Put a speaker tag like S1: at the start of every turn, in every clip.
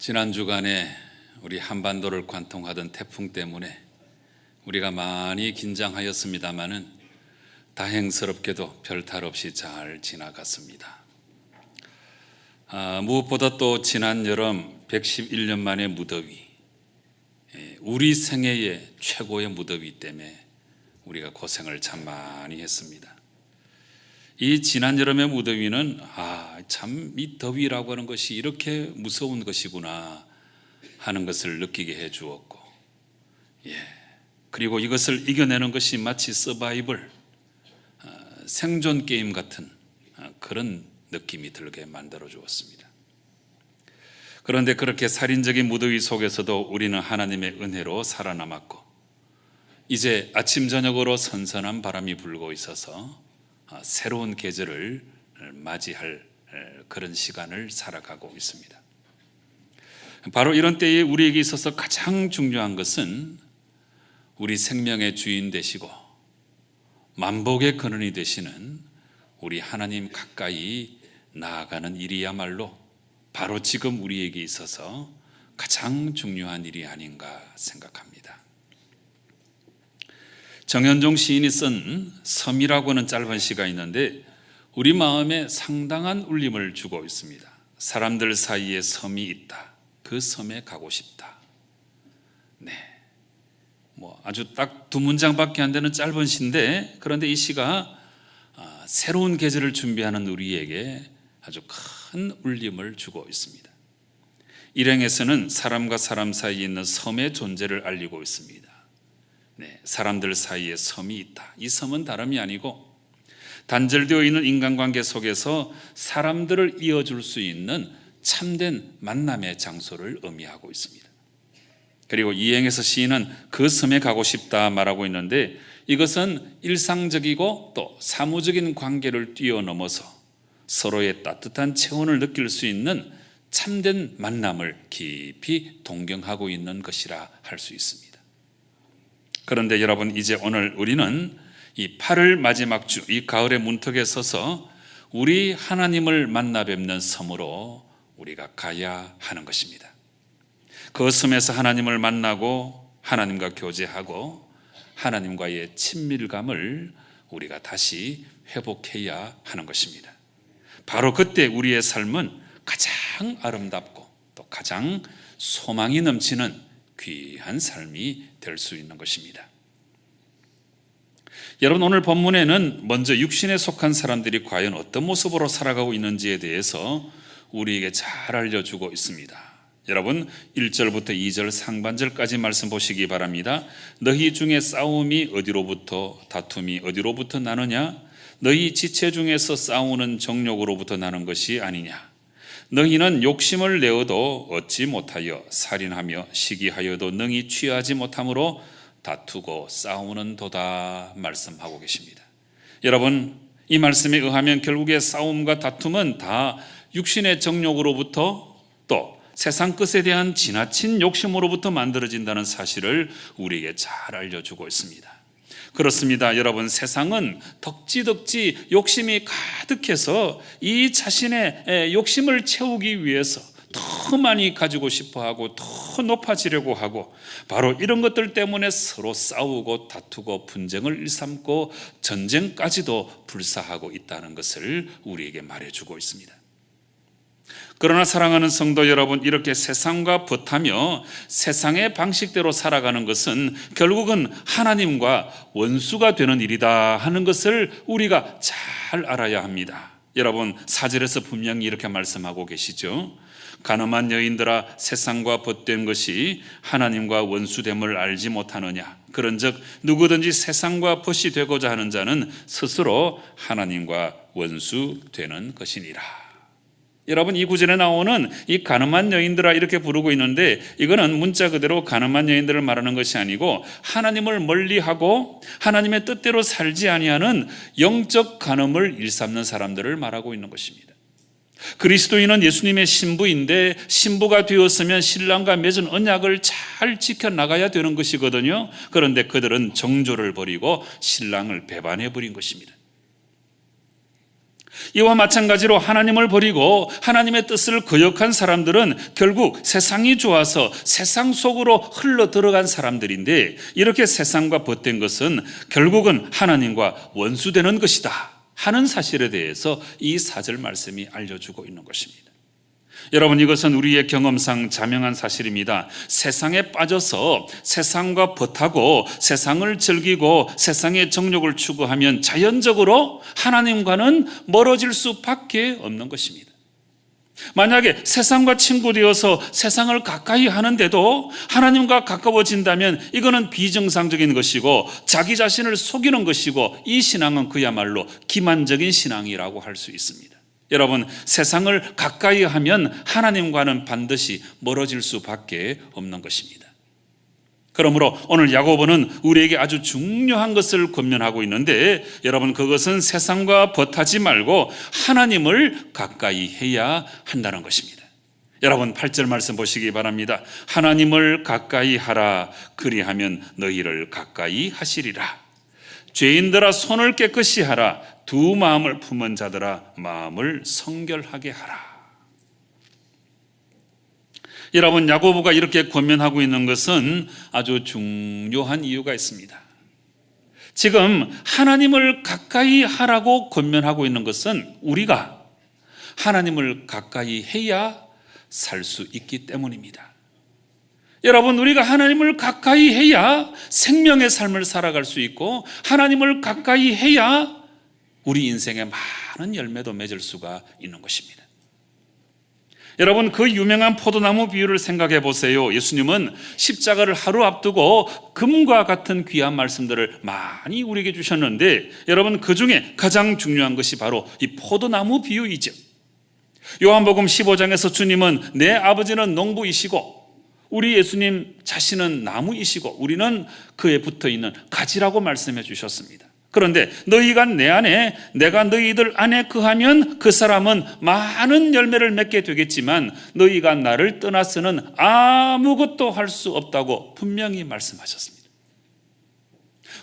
S1: 지난 주간에 우리 한반도를 관통하던 태풍 때문에 우리가 많이 긴장하였습니다마는 다행스럽게도 별탈 없이 잘 지나갔습니다. 무엇보다 또 지난 여름 111년 만의 무더위, 우리 생애의 최고의 무더위 때문에 우리가 고생을 참 많이 했습니다. 이 지난 여름의 무더위는 참 이 더위라고 하는 것이 이렇게 무서운 것이구나 하는 것을 느끼게 해 주었고, 그리고 이것을 이겨내는 것이 마치 서바이벌, 생존 게임 같은 그런 느낌이 들게 만들어 주었습니다. 그런데 그렇게 살인적인 무더위 속에서도 우리는 하나님의 은혜로 살아남았고, 이제 아침 저녁으로 선선한 바람이 불고 있어서 새로운 계절을 맞이할 그런 시간을 살아가고 있습니다. 바로 이런 때에 우리에게 있어서 가장 중요한 것은 우리 생명의 주인 되시고 만복의 근원이 되시는 우리 하나님 가까이 나아가는 일이야말로 바로 지금 우리에게 있어서 가장 중요한 일이 아닌가 생각합니다. 정현종 시인이 쓴 섬이라고 하는 짧은 시가 있는데 우리 마음에 상당한 울림을 주고 있습니다. 사람들 사이에 섬이 있다. 그 섬에 가고 싶다. 아주 딱 두 문장밖에 안 되는 짧은 시인데, 그런데 이 시가 새로운 계절을 준비하는 우리에게 아주 큰 울림을 주고 있습니다. 일행에서는 사람과 사람 사이에 있는 섬의 존재를 알리고 있습니다. 사람들 사이에 섬이 있다. 이 섬은 다름이 아니고 단절되어 있는 인간관계 속에서 사람들을 이어줄 수 있는 참된 만남의 장소를 의미하고 있습니다. 그리고 이행에서 시인은 그 섬에 가고 싶다 말하고 있는데, 이것은 일상적이고 또 사무적인 관계를 뛰어넘어서 서로의 따뜻한 체온을 느낄 수 있는 참된 만남을 깊이 동경하고 있는 것이라 할 수 있습니다. 그런데 여러분, 이제 오늘 우리는 이 8월 마지막 주, 이 가을의 문턱에 서서 우리 하나님을 만나 뵙는 섬으로 우리가 가야 하는 것입니다. 그 섬에서 하나님을 만나고 하나님과 교제하고 하나님과의 친밀감을 우리가 다시 회복해야 하는 것입니다. 바로 그때 우리의 삶은 가장 아름답고 또 가장 소망이 넘치는 귀한 삶이 될 수 있는 것입니다. 여러분, 오늘 본문에는 먼저 육신에 속한 사람들이 과연 어떤 모습으로 살아가고 있는지에 대해서 우리에게 잘 알려주고 있습니다. 여러분, 1절부터 2절 상반절까지 말씀 보시기 바랍니다. 너희 중에 싸움이 어디로부터, 다툼이 어디로부터 나느냐? 너희 지체 중에서 싸우는 정욕으로부터 나는 것이 아니냐? 너희는 욕심을 내어도 얻지 못하여 살인하며 시기하여도 능히 취하지 못함으로 다투고 싸우는 도다 말씀하고 계십니다. 여러분, 이 말씀에 의하면 결국에 싸움과 다툼은 다 육신의 정욕으로부터 또 세상 끝에 대한 지나친 욕심으로부터 만들어진다는 사실을 우리에게 잘 알려주고 있습니다. 그렇습니다. 여러분, 세상은 덕지덕지 욕심이 가득해서 이 자신의 욕심을 채우기 위해서 더 많이 가지고 싶어하고 더 높아지려고 하고, 바로 이런 것들 때문에 서로 싸우고 다투고 분쟁을 일삼고 전쟁까지도 불사하고 있다는 것을 우리에게 말해주고 있습니다. 그러나 사랑하는 성도 여러분, 이렇게 세상과 벗하며 세상의 방식대로 살아가는 것은 결국은 하나님과 원수가 되는 일이다 하는 것을 우리가 잘 알아야 합니다. 여러분, 4절에서 분명히 이렇게 말씀하고 계시죠. 가늠한 여인들아, 세상과 벗된 것이 하나님과 원수됨을 알지 못하느냐? 그런즉 누구든지 세상과 벗이 되고자 하는 자는 스스로 하나님과 원수되는 것이니라. 여러분, 이 구절에 나오는 이 가늠한 여인들아 이렇게 부르고 있는데, 이거는 문자 그대로 가늠한 여인들을 말하는 것이 아니고 하나님을 멀리하고 하나님의 뜻대로 살지 아니하는 영적 간음을 일삼는 사람들을 말하고 있는 것입니다. 그리스도인은 예수님의 신부인데, 신부가 되었으면 신랑과 맺은 언약을 잘 지켜나가야 되는 것이거든요. 그런데 그들은 정조를 버리고 신랑을 배반해 버린 것입니다. 이와 마찬가지로 하나님을 버리고 하나님의 뜻을 거역한 사람들은 결국 세상이 좋아서 세상 속으로 흘러 들어간 사람들인데, 이렇게 세상과 벗된 것은 결국은 하나님과 원수되는 것이다 하는 사실에 대해서 이 4절 말씀이 알려주고 있는 것입니다. 여러분, 이것은 우리의 경험상 자명한 사실입니다. 세상에 빠져서 세상과 벗하고 세상을 즐기고 세상의 정욕을 추구하면 자연적으로 하나님과는 멀어질 수밖에 없는 것입니다. 만약에 세상과 친구 되어서 세상을 가까이 하는데도 하나님과 가까워진다면 이거는 비정상적인 것이고 자기 자신을 속이는 것이고, 이 신앙은 그야말로 기만적인 신앙이라고 할 수 있습니다. 여러분, 세상을 가까이 하면 하나님과는 반드시 멀어질 수밖에 없는 것입니다. 그러므로 오늘 야고보는 우리에게 아주 중요한 것을 권면하고 있는데, 여러분, 그것은 세상과 벗하지 말고 하나님을 가까이 해야 한다는 것입니다. 여러분, 8절 말씀 보시기 바랍니다. 하나님을 가까이 하라, 그리하면 너희를 가까이 하시리라. 죄인들아 손을 깨끗이 하라, 두 마음을 품은 자들아 마음을 성결하게 하라. 여러분, 야고보가 이렇게 권면하고 있는 것은 아주 중요한 이유가 있습니다. 지금 하나님을 가까이 하라고 권면하고 있는 것은 우리가 하나님을 가까이 해야 살 수 있기 때문입니다. 여러분, 우리가 하나님을 가까이 해야 생명의 삶을 살아갈 수 있고, 하나님을 가까이 해야 우리 인생에 많은 열매도 맺을 수가 있는 것입니다. 여러분, 그 유명한 포도나무 비유를 생각해 보세요. 예수님은 십자가를 하루 앞두고 금과 같은 귀한 말씀들을 많이 우리에게 주셨는데, 여러분, 그 중에 가장 중요한 것이 바로 이 포도나무 비유이죠. 요한복음 15장에서 주님은 내 아버지는 농부이시고 우리 예수님 자신은 나무이시고 우리는 그에 붙어있는 가지라고 말씀해 주셨습니다. 그런데 너희가 내 안에, 내가 너희들 안에 거하면 그 사람은 많은 열매를 맺게 되겠지만 너희가 나를 떠나서는 아무것도 할 수 없다고 분명히 말씀하셨습니다.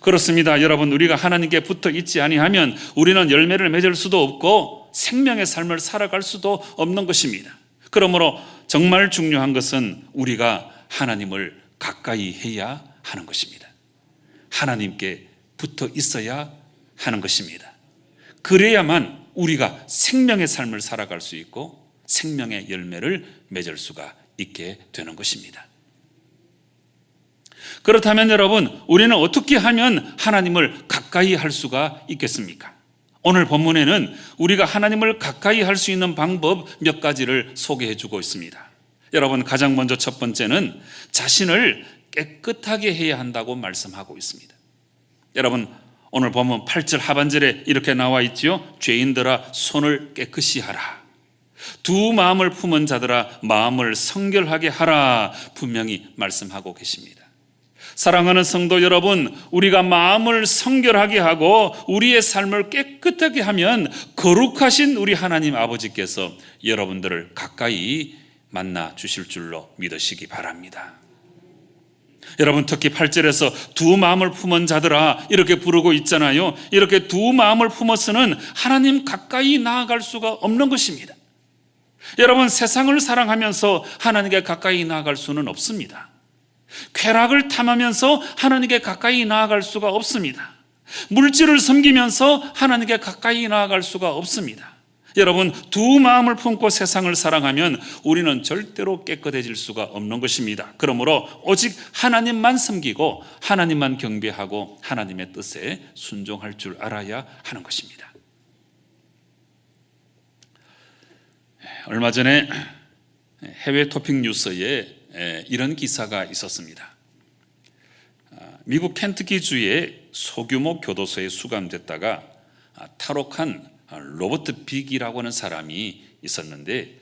S1: 그렇습니다. 여러분, 우리가 하나님께 붙어 있지 아니하면 우리는 열매를 맺을 수도 없고 생명의 삶을 살아갈 수도 없는 것입니다. 그러므로 정말 중요한 것은 우리가 하나님을 가까이 해야 하는 것입니다. 하나님께 붙어 있어야 하는 것입니다. 그래야만 우리가 생명의 삶을 살아갈 수 있고 생명의 열매를 맺을 수가 있게 되는 것입니다. 그렇다면 여러분, 우리는 어떻게 하면 하나님을 가까이 할 수가 있겠습니까? 오늘 본문에는 우리가 하나님을 가까이 할 수 있는 방법 몇 가지를 소개해 주고 있습니다. 여러분, 가장 먼저 첫 번째는 자신을 깨끗하게 해야 한다고 말씀하고 있습니다. 여러분, 오늘 본문 8절 하반절에 이렇게 나와 있지요. 죄인들아 손을 깨끗이 하라, 두 마음을 품은 자들아 마음을 성결하게 하라, 분명히 말씀하고 계십니다. 사랑하는 성도 여러분, 우리가 마음을 성결하게 하고 우리의 삶을 깨끗하게 하면 거룩하신 우리 하나님 아버지께서 여러분들을 가까이 만나 주실 줄로 믿으시기 바랍니다. 여러분, 특히 8절에서 두 마음을 품은 자들아 이렇게 부르고 있잖아요. 이렇게 두 마음을 품어서는 하나님 가까이 나아갈 수가 없는 것입니다. 여러분, 세상을 사랑하면서 하나님께 가까이 나아갈 수는 없습니다. 쾌락을 탐하면서 하나님께 가까이 나아갈 수가 없습니다. 물질을 섬기면서 하나님께 가까이 나아갈 수가 없습니다. 여러분, 두 마음을 품고 세상을 사랑하면 우리는 절대로 깨끗해질 수가 없는 것입니다. 그러므로 오직 하나님만 섬기고 하나님만 경배하고 하나님의 뜻에 순종할 줄 알아야 하는 것입니다. 얼마 전에 해외 토픽 뉴스에 이런 기사가 있었습니다. 미국 켄터키주의 소규모 교도소에 수감됐다가 탈옥한 로버트 빅이라고 하는 사람이 있었는데,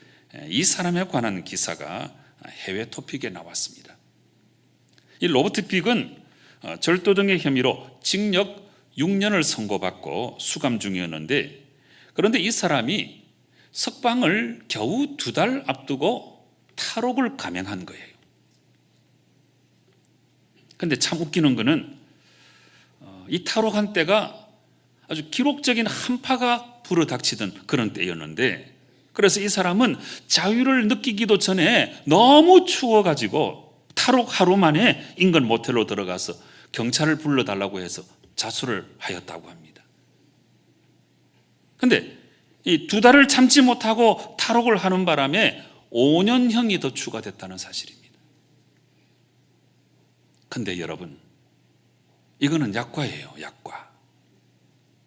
S1: 이 사람에 관한 기사가 해외 토픽에 나왔습니다. 이 로버트 빅은 절도 등의 혐의로 징역 6년을 선고받고 수감 중이었는데, 그런데 이 사람이 석방을 겨우 2달 앞두고 탈옥을 감행한 거예요. 근데 참 웃기는 거는 이 탈옥한 때가 아주 기록적인 한파가 불어닥치던 그런 때였는데, 그래서 이 사람은 자유를 느끼기도 전에 너무 추워가지고 탈옥 하루 만에 인근 모텔로 들어가서 경찰을 불러달라고 해서 자수를 하였다고 합니다. 근데 이 2달을 참지 못하고 탈옥을 하는 바람에 5년형이 더 추가됐다는 사실입니다. 근데 여러분, 이거는 약과예요, 약과.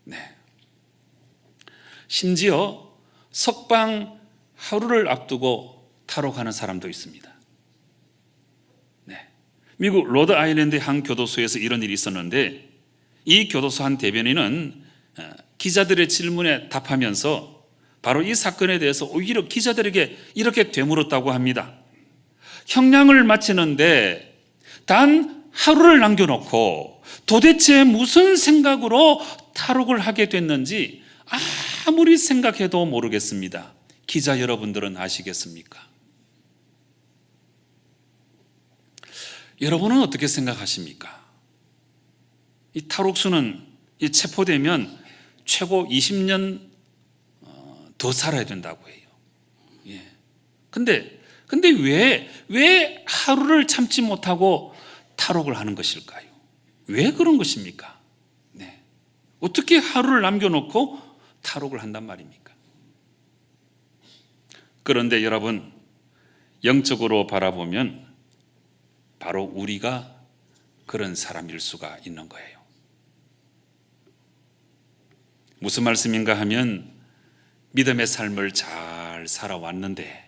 S1: 네. 심지어 석방 하루를 앞두고 탈옥하는 사람도 있습니다. 네. 미국 로드 아일랜드의 한 교도소에서 이런 일이 있었는데, 이 교도소 한 대변인은 기자들의 질문에 답하면서 바로 이 사건에 대해서 오히려 기자들에게 이렇게 되물었다고 합니다. 형량을 마치는데 단 하루를 남겨놓고 도대체 무슨 생각으로 탈옥을 하게 됐는지 아무리 생각해도 모르겠습니다. 기자 여러분들은 아시겠습니까? 여러분은 어떻게 생각하십니까? 이 탈옥수는 체포되면 최고 20년 더 살아야 된다고 해요. 예. 근데 왜 하루를 참지 못하고 탈옥을 하는 것일까요? 왜 그런 것입니까? 네. 어떻게 하루를 남겨놓고 탈옥을 한단 말입니까? 그런데 여러분, 영적으로 바라보면 바로 우리가 그런 사람일 수가 있는 거예요. 무슨 말씀인가 하면, 믿음의 삶을 잘 살아왔는데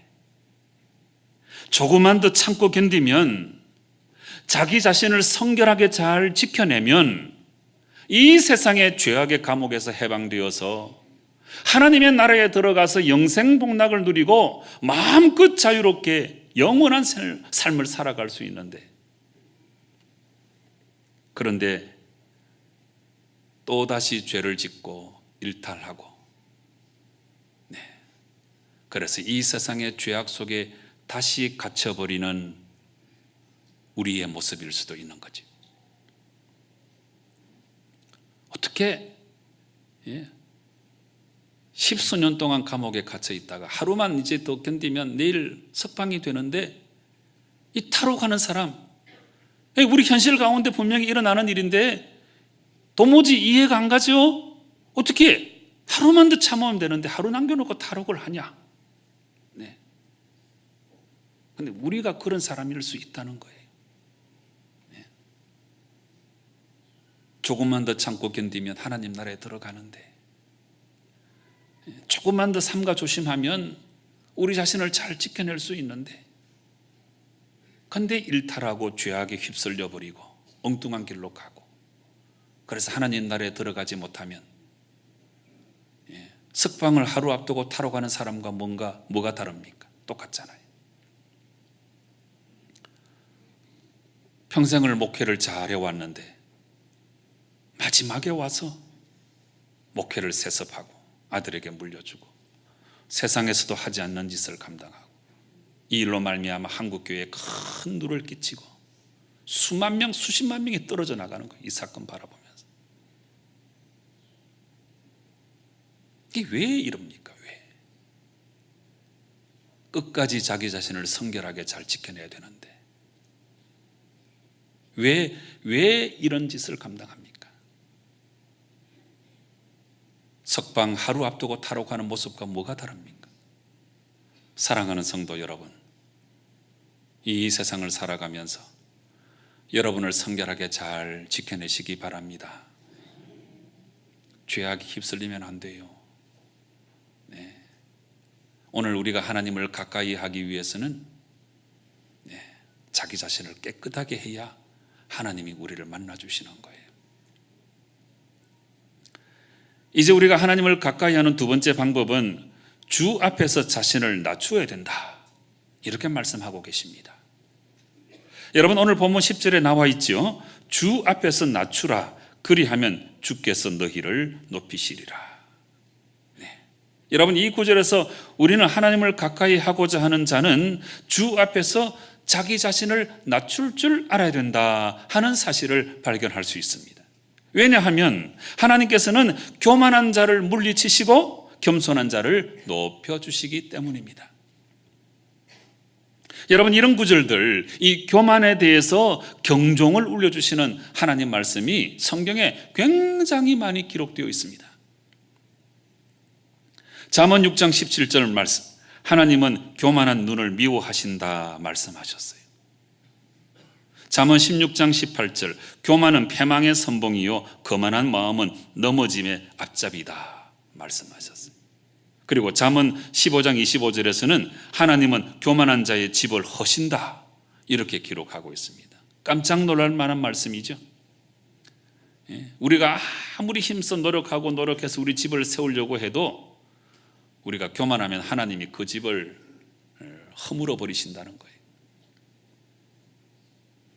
S1: 조금만 더 참고 견디면, 자기 자신을 성결하게 잘 지켜내면 이 세상의 죄악의 감옥에서 해방되어서 하나님의 나라에 들어가서 영생복락을 누리고 마음껏 자유롭게 영원한 삶을 살아갈 수 있는데, 그런데 또다시 죄를 짓고 일탈하고, 네. 그래서 이 세상의 죄악 속에 다시 갇혀버리는 우리의 모습일 수도 있는 거죠. 어떻게 10수년 동안 감옥에 갇혀 있다가 하루만 이제 또 견디면 내일 석방이 되는데, 이 탈옥하는 사람, 우리 현실 가운데 분명히 일어나는 일인데 도무지 이해가 안 가죠? 어떻게 하루만 더 참으면 되는데 하루 남겨놓고 탈옥을 하냐? 네. 근데 우리가 그런 사람일 수 있다는 거예요. 네. 조금만 더 참고 견디면 하나님 나라에 들어가는데, 조금만 더 삼가 조심하면 우리 자신을 잘 지켜낼 수 있는데, 근데 일탈하고 죄악에 휩쓸려 버리고 엉뚱한 길로 가고, 그래서 하나님 나라에 들어가지 못하면 석방을 하루 앞두고 탈옥하는 사람과 뭐가 다릅니까? 똑같잖아요. 평생을 목회를 잘 해왔는데 마지막에 와서 목회를 세습하고 아들에게 물려주고 세상에서도 하지 않는 짓을 감당하고, 이 일로 말미암아 한국교회에 큰 누를 끼치고 수만 명, 수십만 명이 떨어져 나가는 거예요. 이 사건 바라보면서. 이게 왜 이럽니까? 왜? 끝까지 자기 자신을 성결하게 잘 지켜내야 되는데 왜 이런 짓을 감당합니까? 석방 하루 앞두고 탈옥하는 모습과 뭐가 다릅니까? 사랑하는 성도 여러분, 이 세상을 살아가면서 여러분을 성결하게 잘 지켜내시기 바랍니다. 죄악에 휩쓸리면 안 돼요. 네. 오늘 우리가 하나님을 가까이 하기 위해서는 자기 자신을 깨끗하게 해야 하나님이 우리를 만나주시는 거예요. 이제 우리가 하나님을 가까이 하는 두 번째 방법은 주 앞에서 자신을 낮추어야 된다, 이렇게 말씀하고 계십니다. 여러분, 오늘 본문 10절에 나와 있죠. 주 앞에서 낮추라, 그리하면 주께서 너희를 높이시리라. 네. 여러분, 이 구절에서 우리는 하나님을 가까이 하고자 하는 자는 주 앞에서 자기 자신을 낮출 줄 알아야 된다 하는 사실을 발견할 수 있습니다. 왜냐하면 하나님께서는 교만한 자를 물리치시고 겸손한 자를 높여주시기 때문입니다. 여러분, 이런 구절들, 이 교만에 대해서 경종을 울려주시는 하나님 말씀이 성경에 굉장히 많이 기록되어 있습니다. 잠언 6장 17절 말씀, 하나님은 교만한 눈을 미워하신다 말씀하셨어요. 잠언 16장 18절, 교만은 패망의 선봉이요 거만한 마음은 넘어짐의 앞잡이다 말씀하셨어요. 그리고 잠언 15장 25절에서는 하나님은 교만한 자의 집을 허신다 이렇게 기록하고 있습니다. 깜짝 놀랄 만한 말씀이죠. 우리가 아무리 힘써 노력해서 우리 집을 세우려고 해도 우리가 교만하면 하나님이 그 집을 허물어 버리신다는 거예요.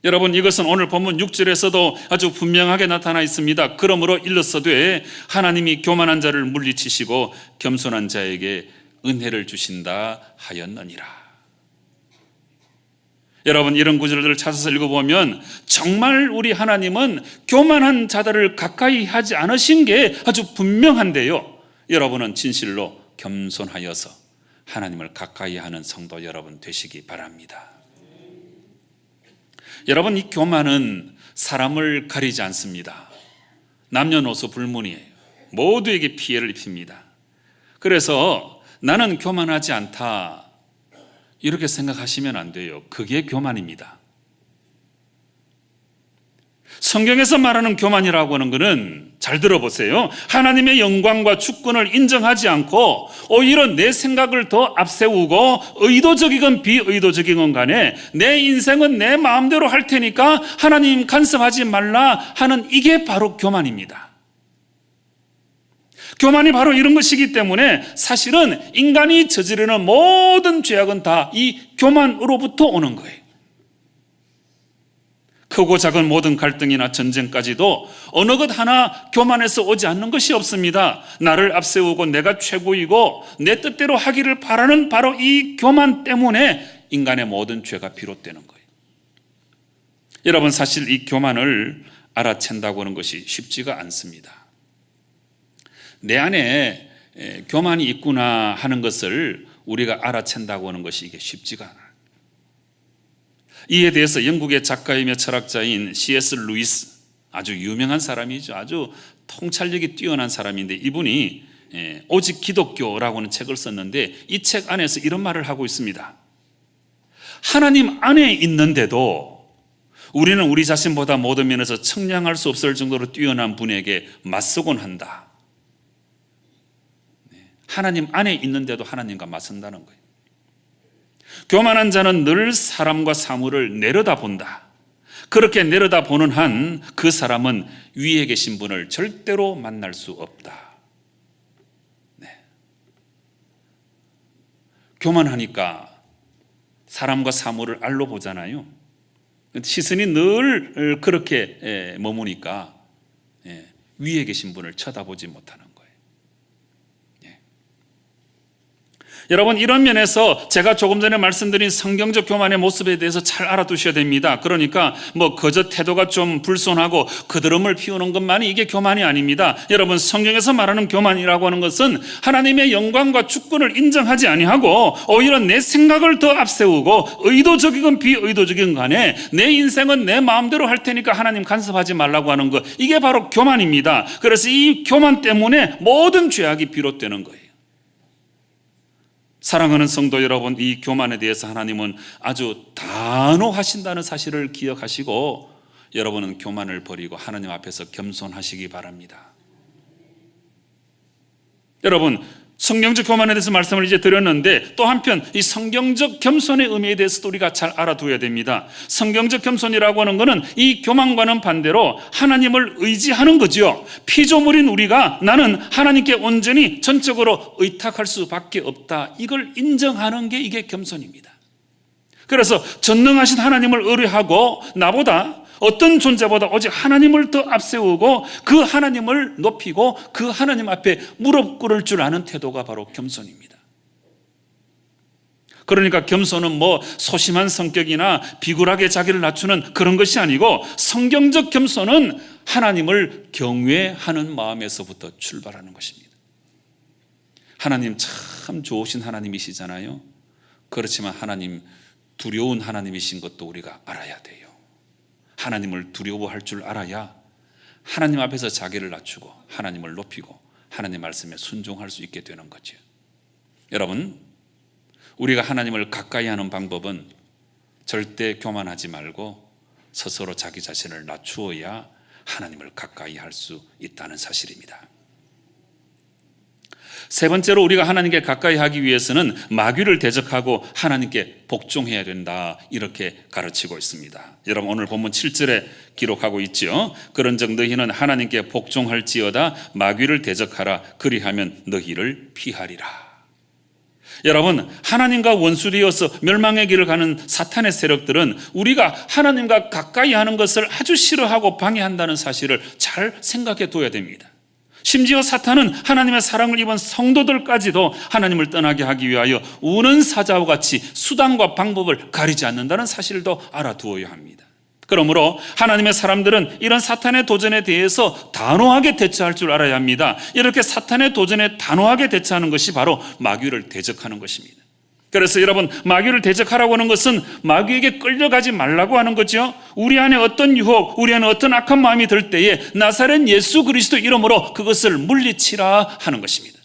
S1: 여러분, 이것은 오늘 본문 6절에서도 아주 분명하게 나타나 있습니다. 그러므로 일러서되 하나님이 교만한 자를 물리치시고 겸손한 자에게 은혜를 주신다 하였느니라. 여러분, 이런 구절들을 찾아서 읽어보면 정말 우리 하나님은 교만한 자들을 가까이 하지 않으신 게 아주 분명한데요, 여러분은 진실로 겸손하여서 하나님을 가까이 하는 성도 여러분 되시기 바랍니다. 여러분, 이 교만은 사람을 가리지 않습니다. 남녀노소 불문이에요. 모두에게 피해를 입힙니다. 그래서 나는 교만하지 않다 이렇게 생각하시면 안 돼요. 그게 교만입니다. 성경에서 말하는 교만이라고 하는 것은 잘 들어보세요. 하나님의 영광과 주권을 인정하지 않고 오히려 내 생각을 더 앞세우고 의도적이건 비의도적이건 간에 내 인생은 내 마음대로 할 테니까 하나님 간섭하지 말라 하는, 이게 바로 교만입니다. 교만이 바로 이런 것이기 때문에 사실은 인간이 저지르는 모든 죄악은 다 이 교만으로부터 오는 거예요. 크고 작은 모든 갈등이나 전쟁까지도 어느 것 하나 교만에서 오지 않는 것이 없습니다. 나를 앞세우고 내가 최고이고 내 뜻대로 하기를 바라는 바로 이 교만 때문에 인간의 모든 죄가 비롯되는 거예요. 여러분, 사실 이 교만을 알아챈다고 하는 것이 쉽지가 않습니다. 내 안에 교만이 있구나 하는 것을 우리가 알아챈다고 하는 것이 이게 쉽지가 않아요. 이에 대해서 영국의 작가이며 철학자인 C.S. 루이스, 아주 유명한 사람이죠. 아주 통찰력이 뛰어난 사람인데 이분이 오직 기독교라고 하는 책을 썼는데 이 책 안에서 이런 말을 하고 있습니다. 하나님 안에 있는데도 우리는 우리 자신보다 모든 면에서 청량할 수 없을 정도로 뛰어난 분에게 맞서곤 한다. 하나님 안에 있는데도 하나님과 맞선다는 거예요. 교만한 자는 늘 사람과 사물을 내려다본다. 그렇게 내려다보는 한 그 사람은 위에 계신 분을 절대로 만날 수 없다. 네. 교만하니까 사람과 사물을 알로 보잖아요. 시선이 늘 그렇게 머무니까 위에 계신 분을 쳐다보지 못하는 거예요. 여러분, 이런 면에서 제가 조금 전에 말씀드린 성경적 교만의 모습에 대해서 잘 알아두셔야 됩니다. 그러니까 그저 태도가 좀 불손하고 그드름을 피우는 것만이 이게 교만이 아닙니다. 여러분, 성경에서 말하는 교만이라고 하는 것은 하나님의 영광과 주권을 인정하지 아니하고 오히려 내 생각을 더 앞세우고 의도적이건 비의도적이건 간에 내 인생은 내 마음대로 할 테니까 하나님 간섭하지 말라고 하는 것, 이게 바로 교만입니다. 그래서 이 교만 때문에 모든 죄악이 비롯되는 거예요. 사랑하는 성도 여러분, 이 교만에 대해서 하나님은 아주 단호하신다는 사실을 기억하시고 여러분은 교만을 버리고 하나님 앞에서 겸손하시기 바랍니다. 여러분, 성경적 교만에 대해서 말씀을 이제 드렸는데 또 한편 이 성경적 겸손의 의미에 대해서도 우리가 잘 알아두어야 됩니다. 성경적 겸손이라고 하는 것은 이 교만과는 반대로 하나님을 의지하는 거죠. 피조물인 우리가 나는 하나님께 온전히 전적으로 의탁할 수밖에 없다, 이걸 인정하는 게 이게 겸손입니다. 그래서 전능하신 하나님을 의뢰하고 나보다 어떤 존재보다 오직 하나님을 더 앞세우고 그 하나님을 높이고 그 하나님 앞에 무릎 꿇을 줄 아는 태도가 바로 겸손입니다. 그러니까 겸손은 소심한 성격이나 비굴하게 자기를 낮추는 그런 것이 아니고 성경적 겸손은 하나님을 경외하는 마음에서부터 출발하는 것입니다. 하나님 참 좋으신 하나님이시잖아요. 그렇지만 하나님 두려운 하나님이신 것도 우리가 알아야 돼요. 하나님을 두려워할 줄 알아야 하나님 앞에서 자기를 낮추고 하나님을 높이고 하나님 말씀에 순종할 수 있게 되는 거죠. 여러분, 우리가 하나님을 가까이 하는 방법은 절대 교만하지 말고 스스로 자기 자신을 낮추어야 하나님을 가까이 할 수 있다는 사실입니다. 세 번째로 우리가 하나님께 가까이 하기 위해서는 마귀를 대적하고 하나님께 복종해야 된다, 이렇게 가르치고 있습니다. 여러분, 오늘 본문 7절에 기록하고 있죠. 그런즉 너희는 하나님께 복종할지어다 마귀를 대적하라 그리하면 너희를 피하리라. 여러분, 하나님과 원수되어서 멸망의 길을 가는 사탄의 세력들은 우리가 하나님과 가까이 하는 것을 아주 싫어하고 방해한다는 사실을 잘 생각해 둬야 됩니다. 심지어 사탄은 하나님의 사랑을 입은 성도들까지도 하나님을 떠나게 하기 위하여 우는 사자와 같이 수단과 방법을 가리지 않는다는 사실도 알아두어야 합니다. 그러므로 하나님의 사람들은 이런 사탄의 도전에 대해서 단호하게 대처할 줄 알아야 합니다. 이렇게 사탄의 도전에 단호하게 대처하는 것이 바로 마귀를 대적하는 것입니다. 그래서 여러분, 마귀를 대적하라고 하는 것은 마귀에게 끌려가지 말라고 하는 거죠. 우리 안에 어떤 유혹, 우리 안에 어떤 악한 마음이 들 때에 나사렛 예수 그리스도 이름으로 그것을 물리치라 하는 것입니다.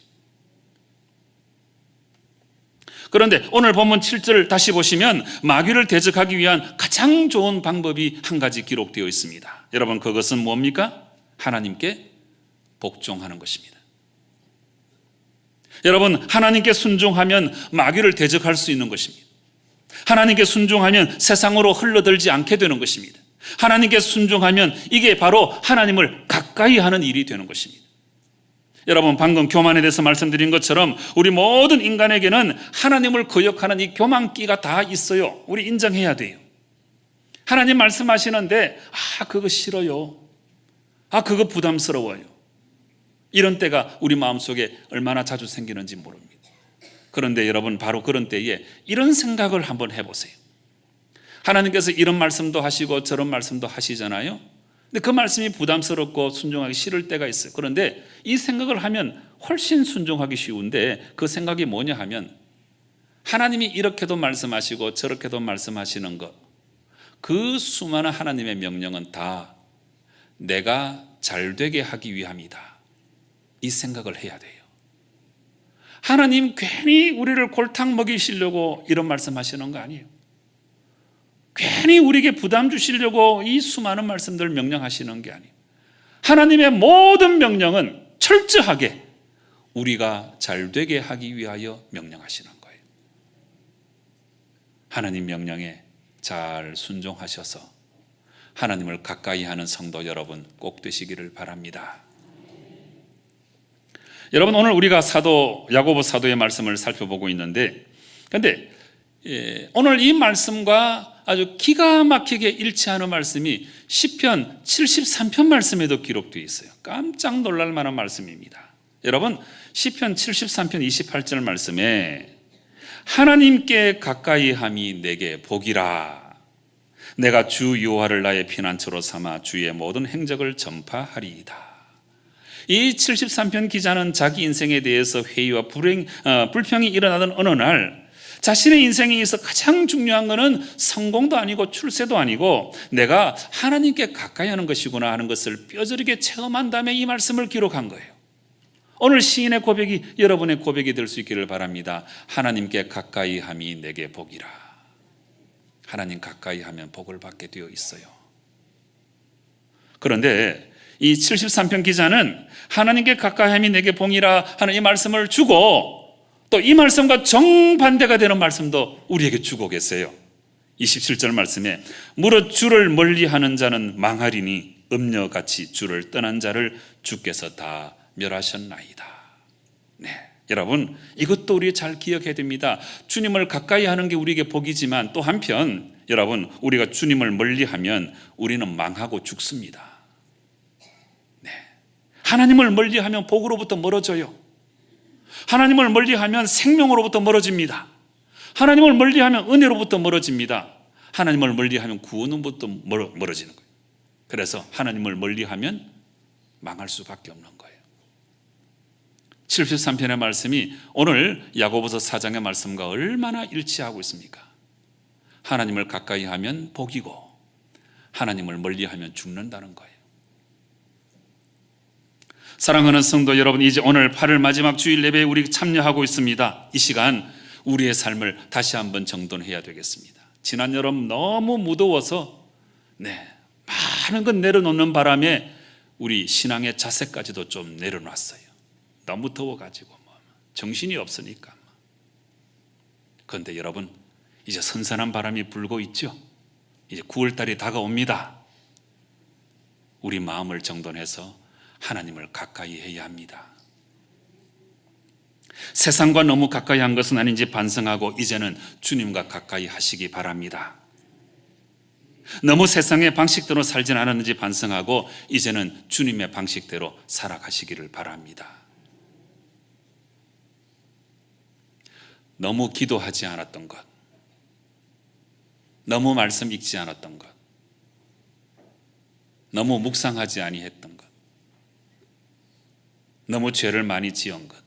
S1: 그런데 오늘 본문 7절 다시 보시면 마귀를 대적하기 위한 가장 좋은 방법이 한 가지 기록되어 있습니다. 여러분, 그것은 뭡니까? 하나님께 복종하는 것입니다. 여러분, 하나님께 순종하면 마귀를 대적할 수 있는 것입니다. 하나님께 순종하면 세상으로 흘러들지 않게 되는 것입니다. 하나님께 순종하면 이게 바로 하나님을 가까이 하는 일이 되는 것입니다. 여러분, 방금 교만에 대해서 말씀드린 것처럼 우리 모든 인간에게는 하나님을 거역하는 이 교만기가 다 있어요. 우리 인정해야 돼요. 하나님 말씀하시는데 그거 싫어요. 그거 부담스러워요. 이런 때가 우리 마음속에 얼마나 자주 생기는지 모릅니다. 그런데 여러분, 바로 그런 때에 이런 생각을 한번 해보세요. 하나님께서 이런 말씀도 하시고 저런 말씀도 하시잖아요. 근데 그 말씀이 부담스럽고 순종하기 싫을 때가 있어요. 그런데 이 생각을 하면 훨씬 순종하기 쉬운데, 그 생각이 뭐냐 하면 하나님이 이렇게도 말씀하시고 저렇게도 말씀하시는 것, 그 수많은 하나님의 명령은 다 내가 잘되게 하기 위함이다, 이 생각을 해야 돼요. 하나님 괜히 우리를 골탕 먹이시려고 이런 말씀하시는 거 아니에요. 괜히 우리에게 부담 주시려고 이 수많은 말씀들을 명령하시는 게 아니에요. 하나님의 모든 명령은 철저하게 우리가 잘되게 하기 위하여 명령하시는 거예요. 하나님 명령에 잘 순종하셔서 하나님을 가까이 하는 성도 여러분 꼭 되시기를 바랍니다. 여러분, 오늘 우리가 야고보 사도의 말씀을 살펴보고 있는데, 그런데 오늘 이 말씀과 아주 기가 막히게 일치하는 말씀이 시편 73편 말씀에도 기록되어 있어요. 깜짝 놀랄 만한 말씀입니다. 여러분, 시편 73편 28절 말씀에 하나님께 가까이 함이 내게 복이라. 내가 주 여호와를 나의 피난처로 삼아 주의 모든 행적을 전파하리이다. 이 73편 기자는 자기 인생에 대해서 회의와 불평이 일어나던 어느 날 자신의 인생에 있어서 가장 중요한 것은 성공도 아니고 출세도 아니고 내가 하나님께 가까이 하는 것이구나 하는 것을 뼈저리게 체험한 다음에 이 말씀을 기록한 거예요. 오늘 시인의 고백이 여러분의 고백이 될 수 있기를 바랍니다. 하나님께 가까이 함이 내게 복이라. 하나님 가까이 하면 복을 받게 되어 있어요. 그런데 이 73편 기자는 하나님께 가까이 함이 내게 복이라 하는 이 말씀을 주고 또 이 말씀과 정반대가 되는 말씀도 우리에게 주고 계세요. 27절 말씀에 무릇 주를 멀리하는 자는 망하리니 음녀같이 주를 떠난 자를 주께서 다 멸하셨나이다. 네, 여러분, 이것도 우리 잘 기억해야 됩니다. 주님을 가까이 하는 게 우리에게 복이지만 또 한편 여러분, 우리가 주님을 멀리하면 우리는 망하고 죽습니다. 네, 하나님을 멀리하면 복으로부터 멀어져요. 하나님을 멀리하면 생명으로부터 멀어집니다. 하나님을 멀리하면 은혜로부터 멀어집니다. 하나님을 멀리하면 구원으로부터 멀어지는 거예요. 그래서 하나님을 멀리하면 망할 수밖에 없는 거예요. 73편의 말씀이 오늘 야고보서 4장의 말씀과 얼마나 일치하고 있습니까? 하나님을 가까이 하면 복이고 하나님을 멀리하면 죽는다는 거예요. 사랑하는 성도 여러분, 이제 오늘 8월 마지막 주일 예배에 우리 참여하고 있습니다. 이 시간 우리의 삶을 다시 한번 정돈해야 되겠습니다. 지난 여름 너무 무더워서 많은 것 내려놓는 바람에 우리 신앙의 자세까지도 좀 내려놨어요. 너무 더워가지고 정신이 없으니까. 그런데 여러분, 이제 선선한 바람이 불고 있죠. 이제 9월달이 다가옵니다. 우리 마음을 정돈해서 하나님을 가까이 해야 합니다. 세상과 너무 가까이 한 것은 아닌지 반성하고 이제는 주님과 가까이 하시기 바랍니다. 너무 세상의 방식대로 살진 않았는지 반성하고 이제는 주님의 방식대로 살아가시기를 바랍니다. 너무 기도하지 않았던 것, 너무 말씀 읽지 않았던 것, 너무 묵상하지 아니했던 것, 너무 죄를 많이 지은 것,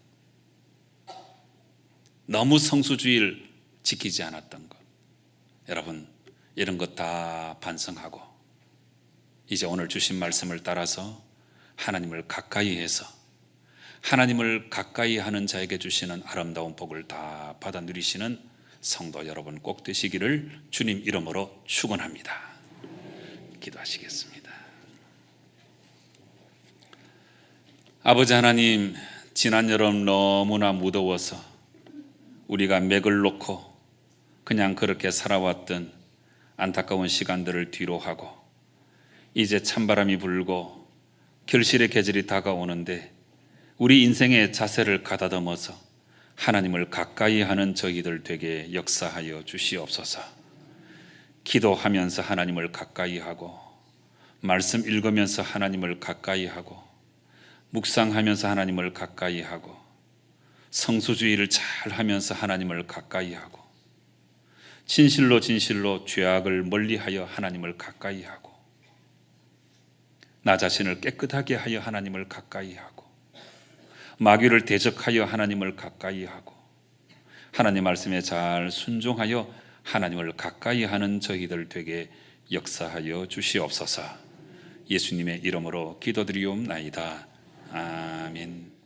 S1: 너무 성수주의를 지키지 않았던 것, 여러분 이런 것 다 반성하고 이제 오늘 주신 말씀을 따라서 하나님을 가까이 해서 하나님을 가까이 하는 자에게 주시는 아름다운 복을 다 받아 누리시는 성도 여러분 꼭 되시기를 주님 이름으로 축원합니다. 기도하시겠습니다. 아버지 하나님, 지난 여름 너무나 무더워서 우리가 맥을 놓고 그냥 그렇게 살아왔던 안타까운 시간들을 뒤로 하고 이제 찬바람이 불고 결실의 계절이 다가오는데 우리 인생의 자세를 가다듬어서 하나님을 가까이 하는 저희들 되게 역사하여 주시옵소서. 기도하면서 하나님을 가까이 하고 말씀 읽으면서 하나님을 가까이 하고 묵상하면서 하나님을 가까이 하고 성수주의를 잘 하면서 하나님을 가까이 하고 진실로 죄악을 멀리하여 하나님을 가까이 하고 나 자신을 깨끗하게 하여 하나님을 가까이 하고 마귀를 대적하여 하나님을 가까이 하고 하나님 말씀에 잘 순종하여 하나님을 가까이 하는 저희들 되게 역사하여 주시옵소서. 예수님의 이름으로 기도드리옵나이다. 아멘.